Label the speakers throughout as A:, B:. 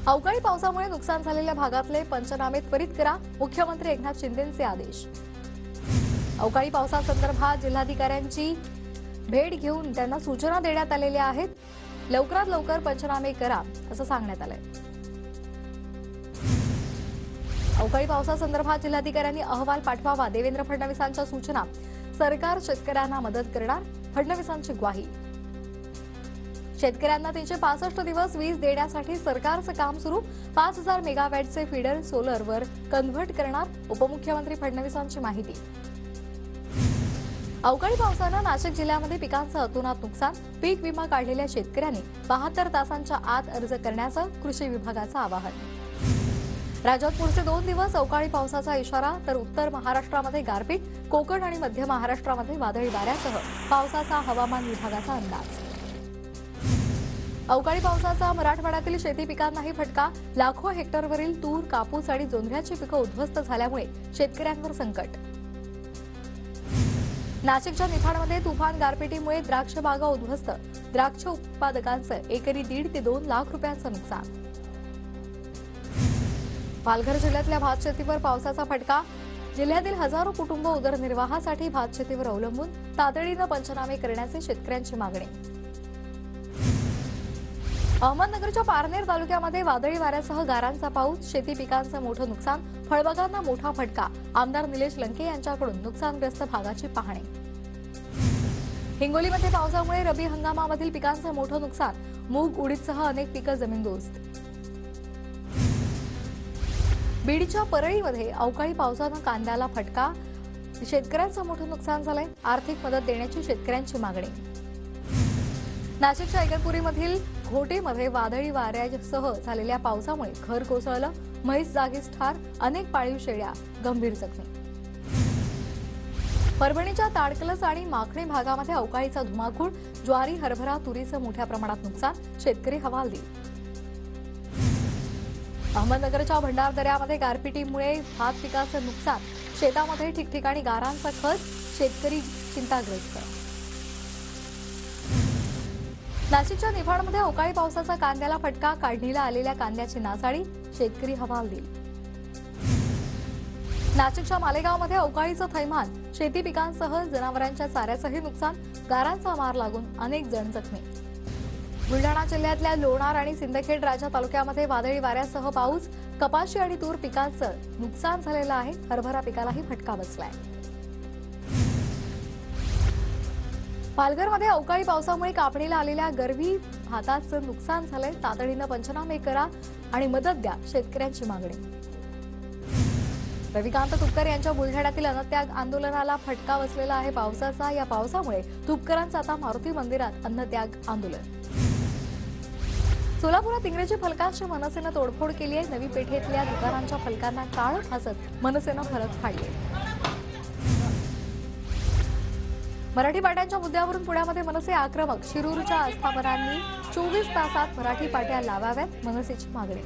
A: अवकाळी पावसामुळे नुकसान झालेल्या भागातले पंचनामे त्वरित करा, मुख्यमंत्री एकनाथ शिंदेंचे आदेश। अवकाळी पावसासंदर्भात जिल्हाधिकाऱ्यांची भेट घेऊन त्यांना सूचना देण्यात आलेल्या आहेत। लवकरात लवकर पंचनामे करा असं सांगण्यात आलंय। अवकाळी पावसासंदर्भात जिल्हाधिकाऱ्यांनी अहवाल पाठवावा, देवेंद्र फडणवीसांच्या सूचना। सरकार शेतकऱ्यांना मदत करणार, फडणवीसांची ग्वाही। शेतकऱ्यांना 365 दिवस वीज देण्यासाठी सरकारचं काम सुरू, 5000 मेगावॅटचे फीडर सोलरवर कन्व्हर्ट करणार, उपमुख्यमंत्री फडणवीसांची माहिती। अवकाळी पावसानं नाशिक जिल्ह्यामध्ये पिकांचं अतोनात नुकसान, पीक विमा काढलेल्या शेतकऱ्यांनी 72 तासांच्या आत अर्ज करण्याचं कृषी विभागाचं आवाहन। राज्यात पुढचे 2 दिवस अवकाळी पावसाचा इशारा, तर उत्तर महाराष्ट्रामध्ये गारपीट, कोकण आणि मध्य महाराष्ट्रामध्ये वादळी वाऱ्यासह पावसाचा हवामान विभागाचा अंदाज। अवकाळी पावसाचा मराठवाड्यातील शेती पिकांनाही फटका, लाखो हेक्टरवरील तूर, कापूस आणि जोंधळ्याची पिकं उद्ध्वस्त झाल्यामुळे शेतकऱ्यांवर संकट। नाशिकच्या निफाडमध्ये तुफान गारपिटीमुळे द्राक्ष बागा उद्ध्वस्त, द्राक्ष उत्पादकांचं एकरी 1.5 ते 2 लाख रुपयांचं नुकसान। पालघर जिल्ह्यातल्या भातशेतीवर पावसाचा फटका, जिल्ह्यातील हजारो कुटुंब उदरनिर्वाहासाठी भातशेतीवर अवलंबून, तातडीनं पंचनामे करण्याची शेतकऱ्यांची मागणी। अहमदनगरच्या पारनेर तालुक्यामध्ये वादळी वाऱ्यासह गारांचा पाऊस, शेती पिकांचं मोठं नुकसान, फळबागांना मोठा फटका, आमदार निलेश लंके यांच्याकडून नुकसानग्रस्त भागाची पाहणी। हिंगोलीमध्ये पावसामुळे रबी हंगामामधील पिकांचं मोठं नुकसान, मूग, उडीदसह अनेक पिकं जमीनदोस्त। बीडच्या परळीमध्ये अवकाळी पावसानं कांद्याला फटका, शेतकऱ्यांचं मोठं नुकसान झालंय, आर्थिक मदत देण्याची शेतकऱ्यांची मागणी। नाशिकच्या इगतपुरीमधील घोटेमध्ये वादळी वाऱ्यासह झालेल्या पावसामुळे घर कोसळलं, म्हैस जागीच ठार, अनेक पाळीव शेळ्या गंभीर जखमी। परभणीच्या ताडकलस आणि माखणी भागामध्ये अवकाळीचा धुमाकूळ, ज्वारी, हरभरा, तुरीचं मोठ्या प्रमाणात नुकसान, शेतकरी हवालदिल। अहमदनगरच्या भंडारदऱ्यामध्ये गारपिटीमुळे भात पिकाचं नुकसान, शेतामध्ये ठिकठिकाणी गारांचा खच, शेतकरी चिंताग्रस्त। नाशिकच्या निफाडमध्ये अवकाळी पावसाचा कांद्याला फटका, काढणीला आलेल्या कांद्याची नासाडी, शेतकरी हवालदिल। नाशिकच्या मालेगावमध्ये अवकाळीचं थैमान, शेती पिकांसह जनावरांच्या चाऱ्याचंही नुकसान, गारांचा मार लागून अनेक जण जखमी। बुलढाणा जिल्ह्यातल्या लोणार आणि सिंदखेड राजा तालुक्यामध्ये वादळी वाऱ्यासह पाऊस, कपाशी आणि तूर पिकांचं नुकसान झालेलं आहे, हरभरा पिकालाही फटका बसलाय। पालघरमध्ये अवकाळी पावसामुळे कापणीला आलेल्या गरवी भाताचं नुकसान झालंय, तातडीनं पंचनामे करा आणि मदत द्या, शेतकऱ्यांची मागणी। रविकांत तुपकर यांच्या बुलढाण्यातील अन्नत्याग आंदोलनाला फटका बसलेला आहे पावसाचा। या पावसामुळे तुपकरांचं आता मारुती मंदिरात अन्नत्याग आंदोलन। सोलापुरात इंग्रजी फलकांची मनसेनं तोडफोड केली आहे, नवी पेठेतल्या दुकानांच्या फलकांना काळं फासत मनसेनं फलक फाडले। मराठी पाट्यांच्या मुद्द्यावरून पुण्यामध्ये मनसे आक्रमक, शिरूरच्या आस्थापनांनी 24 तासात मराठी पाट्या लावाव्यात, मनसेची मागणी।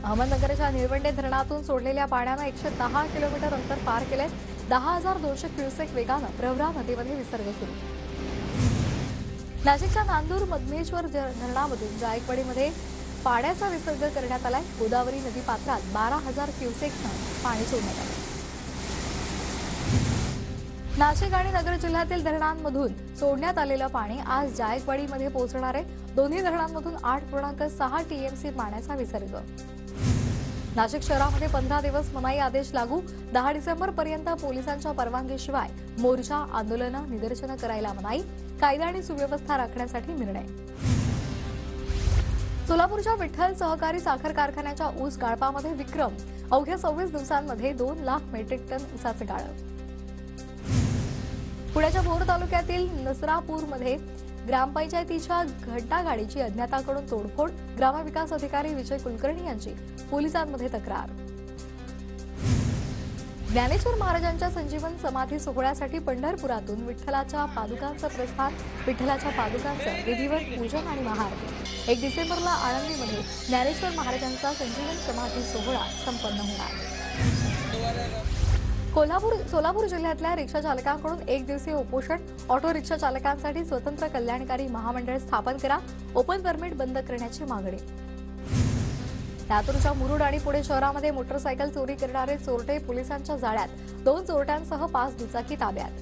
A: अहमदनगरच्या निळवंडे धरणातून सोडलेल्या पाण्यानं 110 किलोमीटर अंतर पार केलंय, 10,200 क्युसेक वेगानं प्रवरा नदीमध्ये विसर्ग सुरू। नाशिकच्या नांदूर मधमेश्वर धरणामधून जायकवाडीमध्ये पाण्याचा विसर्ग करण्यात आलाय, गोदावरी नदी पात्रात 12,000 क्युसेकनं पाणी सोडण्यात आलं। नाशिक आणि नगर जिल्ह्यातील धरणांमधून सोडण्यात आलेलं पाणी आज जायकवाडीमध्ये पोहोचणार आहे, दोन्ही धरणांमधून 8.6 टीएमसी पाण्याचा विसर्ग। नाशिक शहरामध्ये 15 दिवस मनाई आदेश लागू, 10 डिसेंबरपर्यंत पोलिसांच्या परवानगीशिवाय मोर्चा, आंदोलनं, निदर्शनं करायला मनाई, कायदा आणि सुव्यवस्था राखण्यासाठी निर्णय। सोलापूरच्या विठ्ठल सहकारी साखर कारखान्याच्या ऊस गाळपामध्ये विक्रम, अवघ्या 26 दिवसांमध्ये 2 लाख मेट्रिक टन ऊसाचे गाळप। पुण्याच्या भोर तालुक्यातील नसरापूरमध्ये ग्रामपंचायतीच्या घंटागाडीची अज्ञाताकडून तोडफोड, ग्रामविकास अधिकारी विजय कुलकर्णी यांची पोलिसांमध्ये तक्रार। ज्ञानेश्वर महाराजांच्या संजीवन समाधी सोहळ्यासाठी पंढरपुरातून विठ्ठलाच्या पादुकांचं प्रस्थान, विठ्ठलाच्या पादुकांचं विधिवत पूजन आणि महाआरती। 1 डिसेंबरला आळंदीमध्ये ज्ञानेश्वर महाराजांचा संजीवन समाधी सोहळा संपन्न होणार। सोलापूर जिल्ह्यातल्या रिक्षा चालकांकडून एक दिवसीय उपोषण. ऑटो रिक्षा चालकांसाठी स्वतंत्र कल्याणकारी महामंडळ स्थापन करा. ओपन परमिट बंद करण्याची मागणी. लातूरच्या मुरुड आणि पुणे शहरामध्ये मोटरसायकल चोरी करणारे चोरटे पोलिसांच्या जाळ्यात. 2 चोरट्यांसह 5 दुचाकी ताब्यात.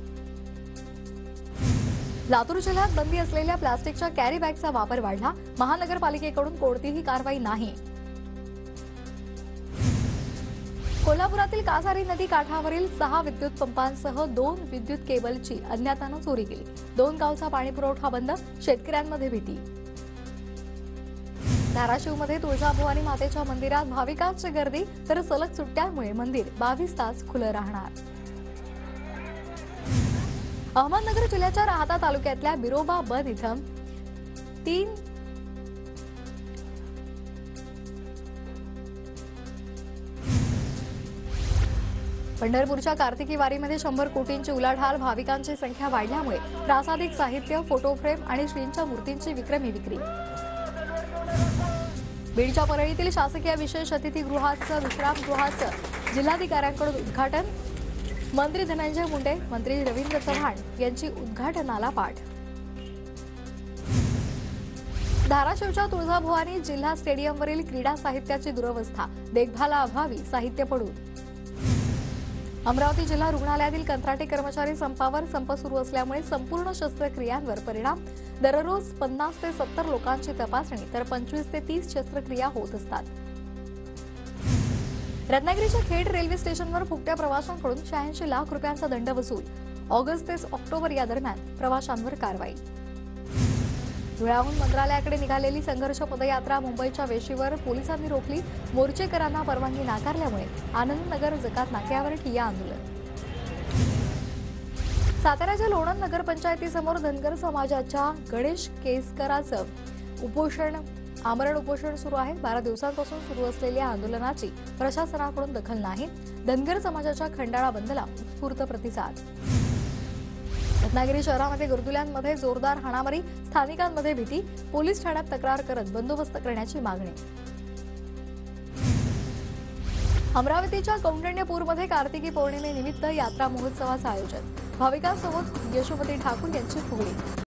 A: लातूर जिल्ह्यात बंदी असलेल्या प्लास्टिकच्या कॅरी बॅगचा वापर वाढला. महानगरपालिकेकडून कोणतीही कारवाई नाही. कोल्हापुरातील कासारी नदी काठावरील 6 विद्युत पंपांसह 2 विद्युत केबलची अज्ञातानं चोरी केली. 2 गावचा पाणीपुरवठा बंद. शेतकऱ्यांमध्ये भीती. धाराशिवमध्ये तुळजाभवानी मातेच्या मंदिरात भाविकांची गर्दी, तर सलग सुट्ट्यांमुळे मंदिर 22 तास खुलं राहणार. अहमदनगर जिल्ह्याच्या राहाता तालुक्यातल्या बिरोबा बन इथं 3 पंढरपूरच्या कार्तिकी वारीमध्ये 100 कोटींची उलाढाल. भाविकांची संख्या वाढल्यामुळे प्रासादिक साहित्य, फोटो फ्रेम आणि श्रींच्या मूर्तींची विक्रमी विक्री. बीडच्या परळीतील शासकीय विशेष अतिथीगृहाचं विश्रामगृहाचं जिल्हाधिकाऱ्यांकडून उद्घाटन. मंत्री धनंजय मुंडे, मंत्री रवींद्र चव्हाण यांची उद्घाटनाला पाठ. धाराशिवच्या तुळजाभवानी जिल्हा स्टेडियमवरील क्रीडा साहित्याची दुरवस्था. देखभालाअभावी साहित्य पडून. अमरावती जिल्हा रुग्णालयातील कंत्राटी कर्मचारी संपावर. संप सुरू असल्यामुळे संपूर्ण शस्त्रक्रियांवर परिणाम. दररोज 50 ते 70 लोकांची तपासणी, तर 25 ते 30 शस्त्रक्रिया होत असतात. रत्नागिरीच्या खेड रेल्वे स्टेशनवर फुकट्या प्रवाशांकडून 86 लाख रुपयांचा दंड वसूल. ऑगस्ट ते ऑक्टोबर या दरम्यान प्रवाशांवर कारवाई. धुळ्याहून मंत्रालयाकडे निघालेली संघर्ष पदयात्रा मुंबईच्या वेशीवर पोलिसांनी रोखली. मोर्चेकरांना परवानगी नाकारल्यामुळे आनंदनगर जकात नाक्यावर ठिय्या आंदोलन. साताऱ्याच्या लोणंद नगरपंचायतीसमोर धनगर समाजाच्या गणेश केसकरांचं आमरण उपोषण सुरू आहे. 12 दिवसांपासून सुरू असलेल्या आंदोलनाची प्रशासनाकडून दखल नाही. धनगर समाजाच्या खंडाळा बंदला उत्स्फूर्त प्रतिसाद. रत्नागिरी शहरामध्ये गुरदुल्यांमध्ये जोरदार हाणामारी. स्थानिकांमध्ये भीती. पोलीस ठाण्यात तक्रार करत बंदोबस्त करण्याची मागणी. अमरावतीच्या कौंडिण्यपूरमध्ये कार्तिकी पौर्णिमेनिमित्त यात्रा महोत्सवाचं आयोजन. भाविकांसोबत यशोमती ठाकूर यांची फुगडी.